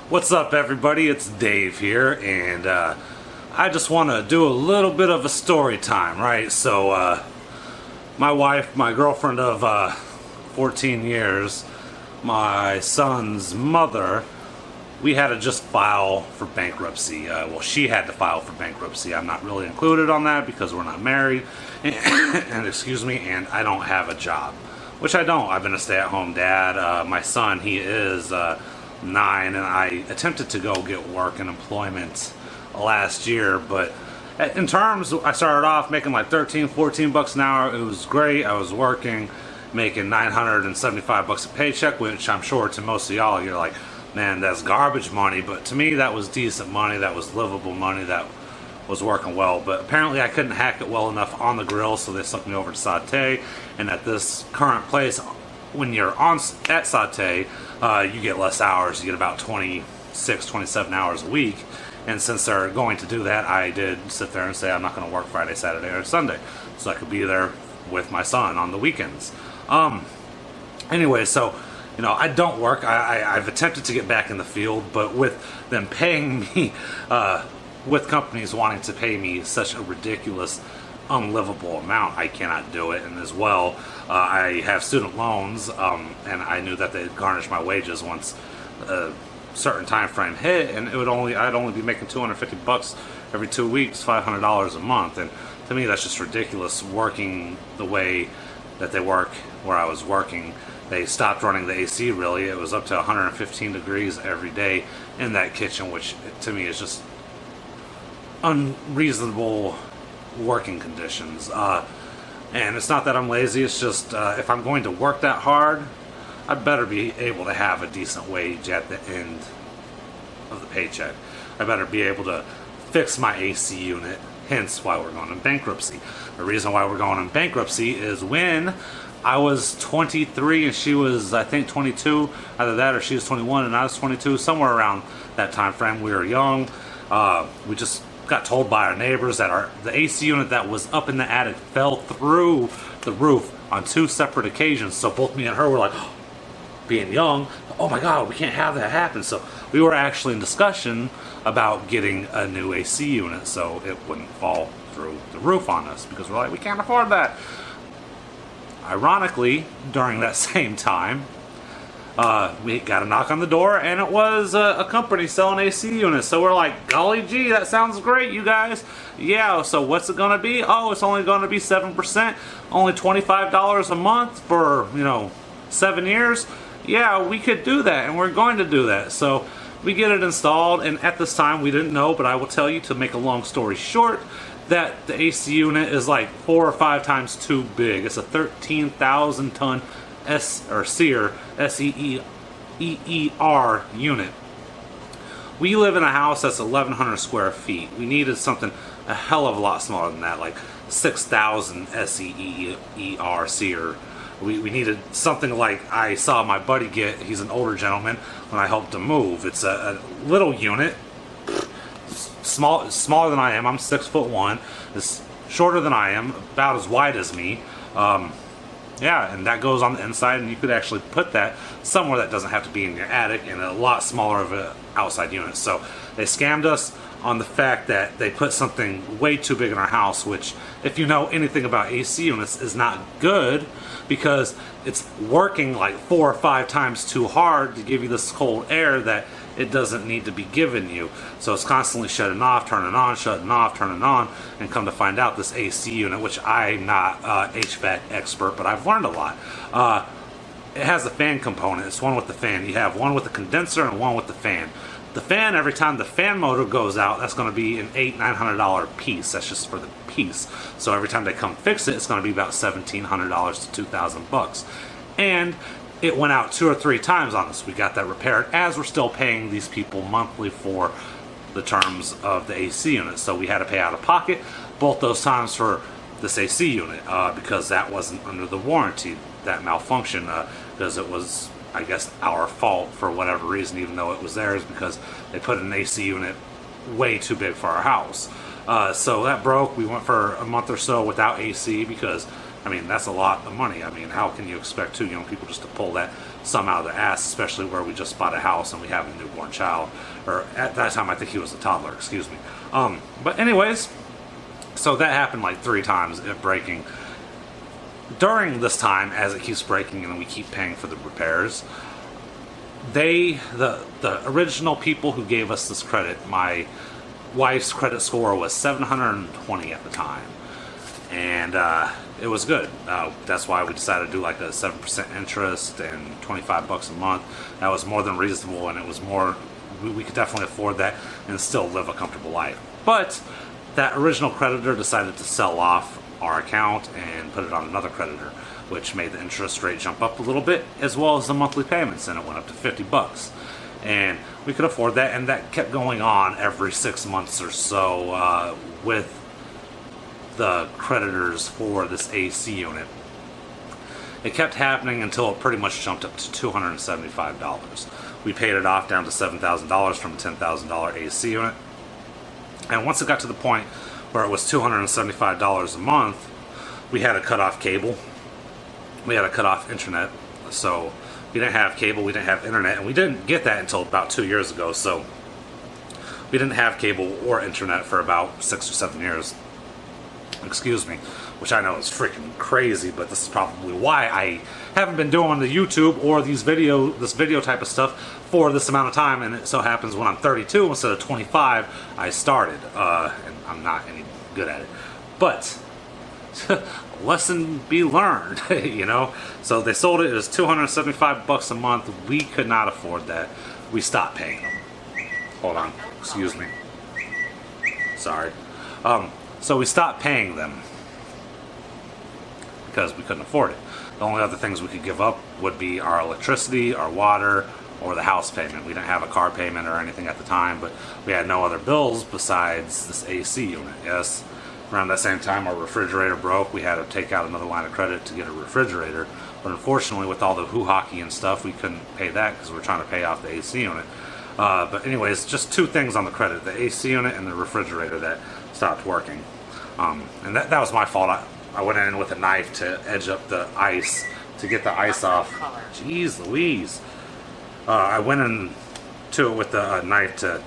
What's up, everybody? It's Dave here, and I just want to do a little bit of a story time, right? So, my wife, my girlfriend of 14 years, my son's mother, we had to just file for bankruptcy. Well, she had to file for bankruptcy. I'm not really included on that because we're not married, and excuse me, and I don't have a job, which I don't. I've been a stay-at-home dad. My son, he is 9, and I attempted to go get work and employment last year, but in terms, I started off making like 13, 14 bucks an hour. It was great. I was working, making 975 bucks a paycheck, which I'm sure to most of y'all, you're like, man, that's garbage money, but to me, that was decent money. That was livable money. That was working well, but apparently I couldn't hack it well enough on the grill, so they sucked me over to Saute, and at this current place, when you're at Saute, you get less hours. You get about 26, 27 hours a week. And since they're going to do that, I did sit there and say I'm not going to work Friday, Saturday, or Sunday, so I could be there with my son on the weekends. Anyway, so I don't work. I've attempted to get back in the field, but with them paying me, with companies wanting to pay me such a ridiculous, unlivable amount, I cannot do it. And as well, I have student loans, and I knew that they'd garnish my wages once a certain time frame hit, and I'd only be making 250 bucks every 2 weeks, $500 a month. And to me, that's just ridiculous. Working the way that they work where I was working, they stopped running the AC. Really, it was up to 115 degrees every day in that kitchen, which to me is just unreasonable working conditions. And it's not that I'm lazy, it's just if I'm going to work that hard, I better be able to have a decent wage at the end of the paycheck. I better be able to fix my AC unit, hence why we're going in bankruptcy. The reason why we're going in bankruptcy is when I was 23 and she was, I think, 22, either that or she was 21 and I was 22, somewhere around that time frame. We were young. We just got told by our neighbors that the AC unit that was up in the attic fell through the roof on 2 separate occasions. So both me and her were like, being young, oh my god, we can't have that happen. So we were actually in discussion about getting a new AC unit so it wouldn't fall through the roof on us, because we're like, we can't afford that. Ironically, during that same time, we got a knock on the door, and it was a company selling AC units. So we're like, golly gee, that sounds great, you guys. Yeah, so what's it gonna be? Oh, it's only gonna be 7%, only $25 a month for 7 years. Yeah, we could do that, and we're going to do that. So we get it installed, and at this time we didn't know, but I will tell you, to make a long story short, that the AC unit is like 4 or 5 times too big. It's a 13,000 ton SEER SEER unit. We live in a house that's 1,100 square feet. We needed something a hell of a lot smaller than that, like 6,000 SEER. We needed something like I saw my buddy get. He's an older gentleman, when I helped him move. It's a little unit, smaller than I am. I'm 6'1". It's shorter than I am, about as wide as me. Yeah, and that goes on the inside, and you could actually put that somewhere that doesn't have to be in your attic, and a lot smaller of an outside unit. So they scammed us on the fact that they put something way too big in our house, which, if you know anything about AC units, is not good, because it's working like 4 or 5 times too hard to give you this cold air that it doesn't need to be giving you. So it's constantly shutting off, turning on, shutting off, turning on, and come to find out, this AC unit, which I'm not HVAC expert, but I've learned a lot. It has a fan component. It's one with the fan. You have one with the condenser and one with the fan. The fan, every time the fan motor goes out, that's going to be an $800-900 piece. That's just for the piece. So every time they come fix it, it's going to be about $1,700 to $2,000. And it went out 2 or 3 times on us. We got that repaired, as we're still paying these people monthly for the terms of the AC unit. So we had to pay out of pocket both those times for this AC unit, because that wasn't under the warranty, that malfunction, because it was, I guess, our fault for whatever reason, even though it was theirs, because they put an AC unit way too big for our house. So that broke. We went for a month or so without AC because I mean, that's a lot of money. I mean, how can you expect two young people just to pull that sum out of their ass, especially where we just bought a house and we have a newborn child, or at that time I think he was a toddler, excuse me. But anyways, so that happened like 3 times, it breaking. During this time, as it keeps breaking and we keep paying for the repairs, the original people who gave us this credit, my wife's credit score was 720 at the time, and it was good. That's why we decided to do like a 7% interest and $25 a month. That was more than reasonable, and it was more, we could definitely afford that and still live a comfortable life. But that original creditor decided to sell off our account and put it on another creditor, which made the interest rate jump up a little bit, as well as the monthly payments, and it went up to $50. And we could afford that, and that kept going on every 6 months or so with the creditors for this AC unit. It kept happening until it pretty much jumped up to $275. We paid it off down to $7,000 from a $10,000 AC unit. And once it got to the point where it was $275 a month, we had to cut off cable. We had to cut off internet. So we didn't have cable, we didn't have internet, and we didn't get that until about 2 years ago. So we didn't have cable or internet for about 6 or 7 years. Excuse me, which I know is freaking crazy, but this is probably why I haven't been doing the YouTube or this video type of stuff for this amount of time. And it so happens when I'm 32 instead of 25, I started, and I'm not any good at it. But lesson be learned, you know. So they sold it as $275 a month. We could not afford that. We stopped paying them. Hold on, excuse me. Sorry. So we stopped paying them because we couldn't afford it. The only other things we could give up would be our electricity, our water, or the house payment. We didn't have a car payment or anything at the time, but we had no other bills besides this AC unit. Yes, around that same time our refrigerator broke. We had to take out another line of credit to get a refrigerator, but unfortunately with all the hockey and stuff, we couldn't pay that because we were trying to pay off the AC unit. But anyways, just 2 things on the credit: the AC unit and the refrigerator that stopped working. And that was my fault. I went in with a knife to edge up the ice to get the ice off. Jeez Louise. I went into it with a knife to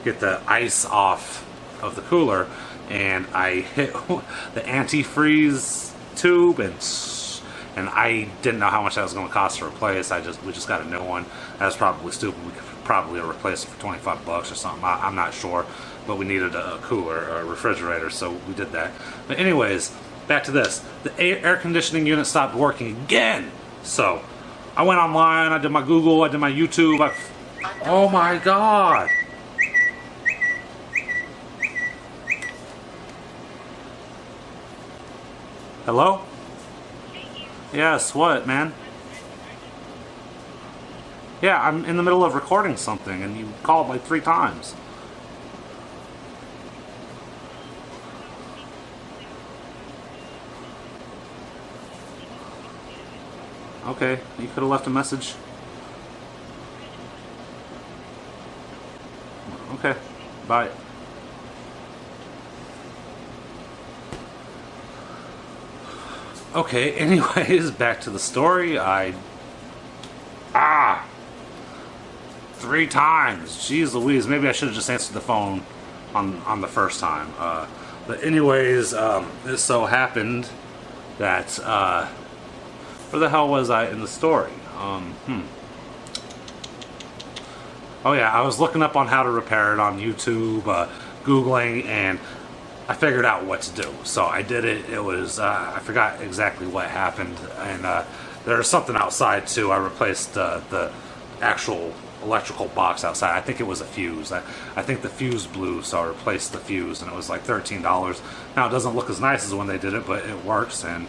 get the ice off of the cooler, and I hit the antifreeze tube, and I didn't know how much that was going to cost to replace. We just got a new one. That was probably stupid. We could probably replace it for $25 or something. I'm not sure, but we needed a cooler, a refrigerator, so we did that. But anyways, back to this. The air conditioning unit stopped working again. So I went online, I did my Google, I did my YouTube. Oh my God. Hello? Yes, what, man? Yeah, I'm in the middle of recording something and you called like 3 times. Okay, you could have left a message. Okay, bye. Okay, anyways, back to the story. 3 times. Jeez Louise, maybe I should have just answered the phone on the first time. But anyways, it so happened that, where the hell was I in the story? Oh yeah, I was looking up on how to repair it on YouTube, Googling, and I figured out what to do. So I did it. It was, I forgot exactly what happened, and there's something outside too. I replaced the actual electrical box outside. I think it was a fuse. I think the fuse blew, so I replaced the fuse, and it was like $13. Now it doesn't look as nice as when they did it, but it works, and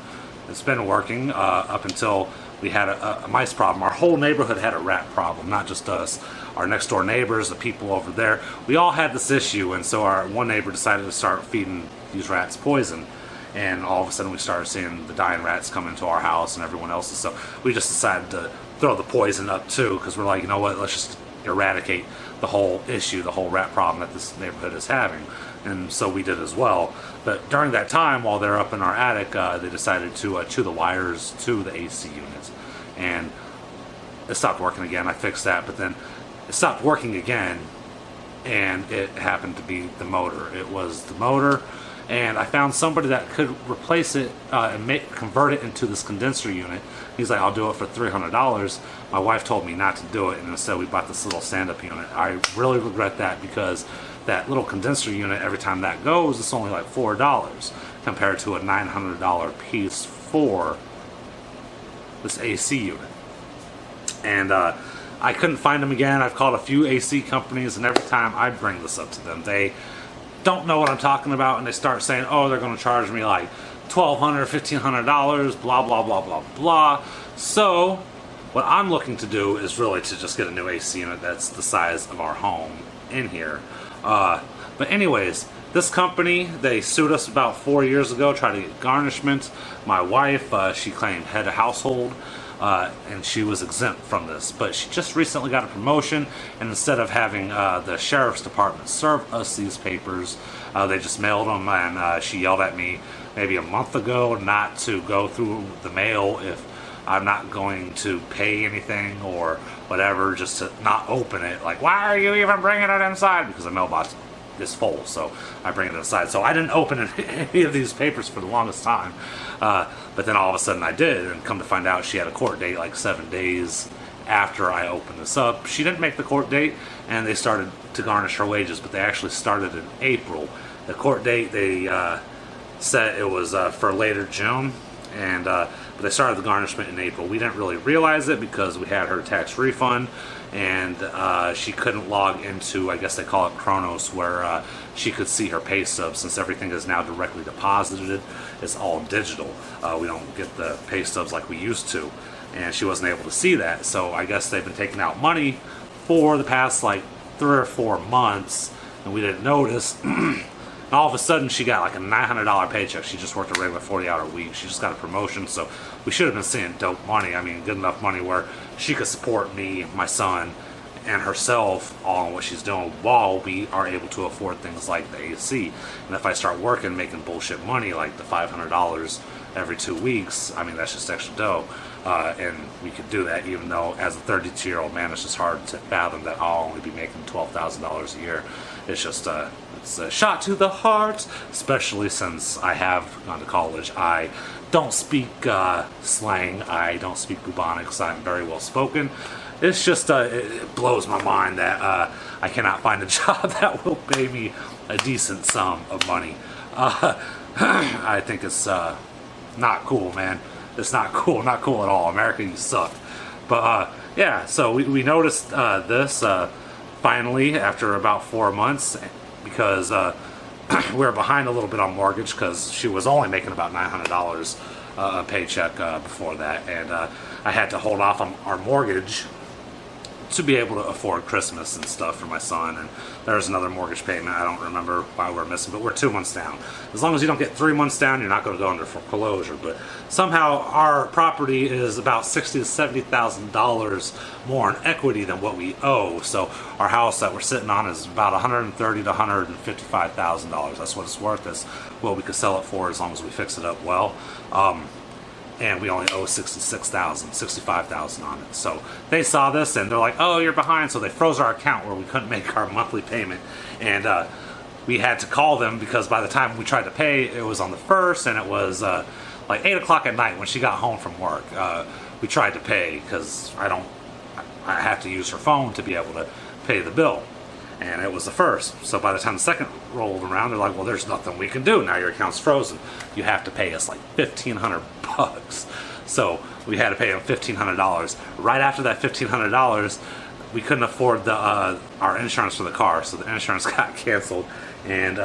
it's been working up until we had a mice problem. Our whole neighborhood had a rat problem, not just us. Our next door neighbors, the people over there, we all had this issue, and so our one neighbor decided to start feeding these rats poison. And all of a sudden we started seeing the dying rats come into our house and everyone else's, so we just decided to throw the poison up too, because we're like, you know what, let's just eradicate the whole issue, the whole rat problem that this neighborhood is having. And so we did as well. But during that time, while they're up in our attic, they decided to chew the wires to the AC units. And it stopped working again. I fixed that, but then it stopped working again, and it happened to be the motor. It was the motor, and I found somebody that could replace it and convert it into this condenser unit. He's like, I'll do it for $300. My wife told me not to do it, and instead we bought this little stand-up unit. I really regret that, because that little condenser unit, every time that goes, it's only like $4 compared to a $900 piece for this AC unit. And I couldn't find them again. I've called a few AC companies, and every time I bring this up to them, they don't know what I'm talking about, and they start saying, oh, they're going to charge me like $1,200, $1,500, blah, blah, blah, blah, blah. So what I'm looking to do is really to just get a new AC unit that's the size of our home in here. But anyways, this company, they sued us about 4 years ago, tried to get garnishment. My wife, she claimed head of household, and she was exempt from this. But she just recently got a promotion, and instead of having the sheriff's department serve us these papers, they just mailed them, and she yelled at me maybe a month ago not to go through the mail if I'm not going to pay anything or whatever, just to not open it. Like, why are you even bringing it inside? Because the mailbox is full, so I bring it inside. So I didn't open any of these papers for the longest time. But then all of a sudden I did, and come to find out she had a court date like 7 days after I opened this up. She didn't make the court date, and they started to garnish her wages, but they actually started in April. The court date, they said it was for later June, and but they started the garnishment in April. We didn't really realize it because we had her tax refund, and she couldn't log into, I guess they call it Kronos, where she could see her pay stubs. Since everything is now directly deposited, it's all digital. We don't get the pay stubs like we used to, and she wasn't able to see that. So I guess they've been taking out money for the past like 3 or 4 months, and we didn't notice. And all of a sudden, she got like a $900 paycheck. She just worked a regular 40-hour week. She just got a promotion, so we should have been seeing dope money. I mean, good enough money where she could support me, my son, and herself all in what she's doing while we are able to afford things like the AC. And if I start working, making bullshit money like the $500 every 2 weeks, I mean, that's just extra dough. And we could do that, even though as a 32-year-old man, it's just hard to fathom that I'll only be making $12,000 a year. It's just it's a shot to the heart, especially since I have gone to college. I don't speak slang. I don't speak bubonics. I'm very well spoken. It's just, it blows my mind that I cannot find a job that will pay me a decent sum of money. I think it's not cool, man. It's not cool. Not cool at all. America, you suck. But yeah, so we noticed this finally after about 4 months, because we were behind a little bit on mortgage because she was only making about $900 a paycheck before that, and I had to hold off on our mortgage to be able to afford Christmas and stuff for my son. And there's another mortgage payment. I don't remember why we're missing, but we're 2 months down. As long as you don't get 3 months down, you're not going to go under foreclosure. But somehow our property is about $60,000 to $70,000 more in equity than what we owe. So our house that we're sitting on is about $130,000 to $155,000. That's what it's worth. That's what we could sell it for as long as we fix it up well. And we only owe $66,000, $65,000 on it. So they saw this and they're like, oh, you're behind. So they froze our account where we couldn't make our monthly payment. And we had to call them because by the time we tried to pay, it was on the 1st, and it was like 8 o'clock at night when she got home from work. We tried to pay because I have to use her phone to be able to pay the bill. And it was the 1st. So by the time the 2nd rolled around, they're like, well, there's nothing we can do. Now your account's frozen. You have to pay us like $1,500. So we had to pay them $1,500. Right after that $1,500, we couldn't afford our insurance for the car. So the insurance got canceled. And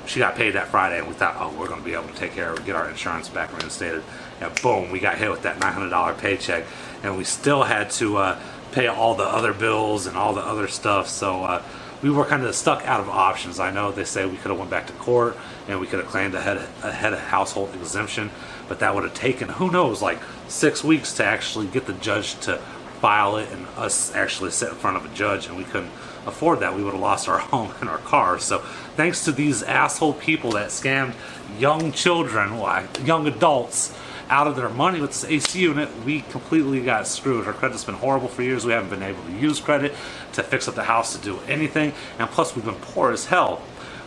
she got paid that Friday. And we thought, oh, we're going to be able to take care of it, get our insurance back reinstated. And boom, we got hit with that $900 paycheck. And we still had to pay all the other bills and all the other stuff. So we were kind of stuck out of options. I know they say we could have went back to court and we could have claimed a head of household exemption, but that would have taken, who knows, like 6 weeks to actually get the judge to file it and us actually sit in front of a judge, and we couldn't afford that. We would have lost our home and our car. So thanks to these asshole people that scammed young children, young adults, out of their money with this AC unit, we completely got screwed. Her credit's been horrible for years. We haven't been able to use credit to fix up the house, to do anything, and plus we've been poor as hell.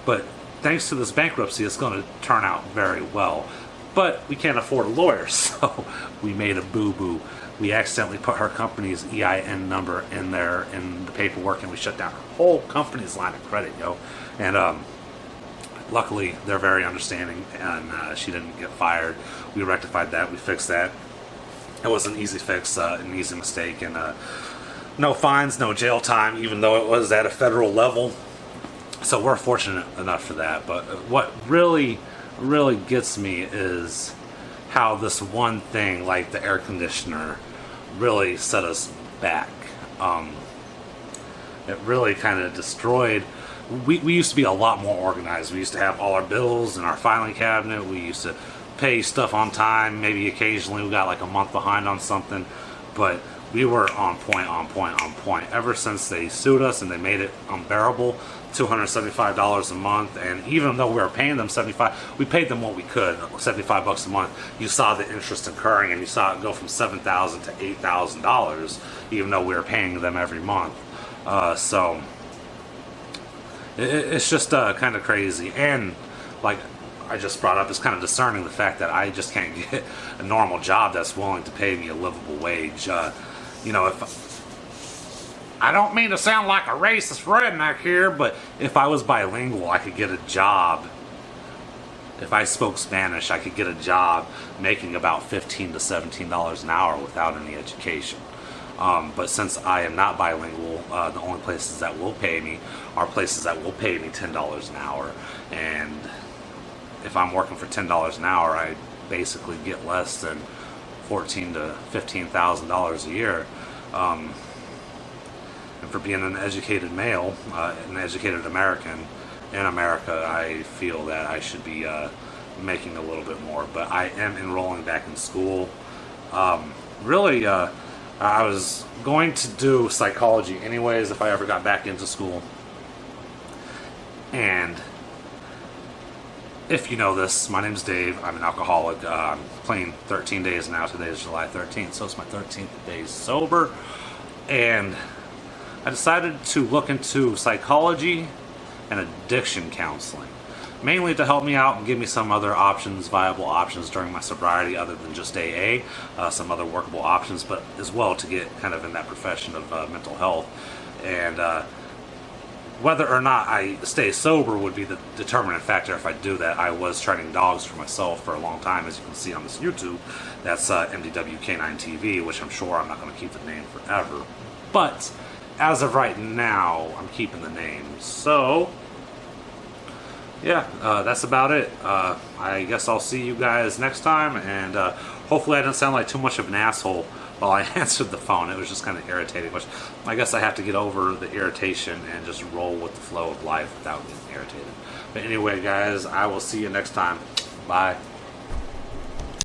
But thanks to this bankruptcy, it's going to turn out very well. But we can't afford a lawyer, so we made a boo-boo. We accidentally put her company's EIN number in there in the paperwork, and we shut down her whole company's line of credit, yo. And luckily, they're very understanding, and she didn't get fired. We rectified that. We fixed that. It was an easy fix, an easy mistake, and no fines, no jail time, even though it was at a federal level. So we're fortunate enough for that. But what really gets me is how this one thing, like the air conditioner, really set us back. It really kind of destroyed. We used to be a lot more organized. We used to have all our bills in our filing cabinet. We used to pay stuff on time. Maybe occasionally we got like a month behind on something, but we were on point. Ever since they sued us and they made it unbearable, $275 a month, and even though we were paying them $75, we paid them what we could, $75 a month. You saw the interest incurring, and you saw it go from $7,000 to $8,000, even though we were paying them every month. So it's just kind of crazy. And like I just brought up, it's kind of discerning the fact that I just can't get a normal job that's willing to pay me a livable wage. If I don't mean to sound like a racist redneck here, but if I was bilingual, I could get a job. If I spoke Spanish, I could get a job making about $15 to $17 an hour without any education. But since I am not bilingual, the only places that will pay me are places that will pay me $10 an hour. And if I'm working for $10 an hour, I basically get less than $14,000 to $15,000 a year. And for being an educated male, an educated American in America, I feel that I should be making a little bit more. But I am enrolling back in school. I was going to do psychology anyways if I ever got back into school. And if you know this, my name's Dave. I'm an alcoholic. I'm clean 13 days now. Today is July 13th, so it's my 13th day sober. And I decided to look into psychology and addiction counseling, mainly to help me out and give me some other options, viable options during my sobriety other than just AA, some other workable options, but as well to get kind of in that profession of mental health. And whether or not I stay sober would be the determinant factor if I do that. I was training dogs for myself for a long time, as you can see on this YouTube. That's MDW K9 TV, which I'm sure I'm not going to keep the name forever. But as of right now, I'm keeping the name. So yeah, that's about it. I guess I'll see you guys next time, and hopefully I didn't sound like too much of an asshole while I answered the phone. It was just kind of irritating, which I guess I have to get over the irritation and just roll with the flow of life without getting irritated. But anyway, guys, I will see you next time. Bye.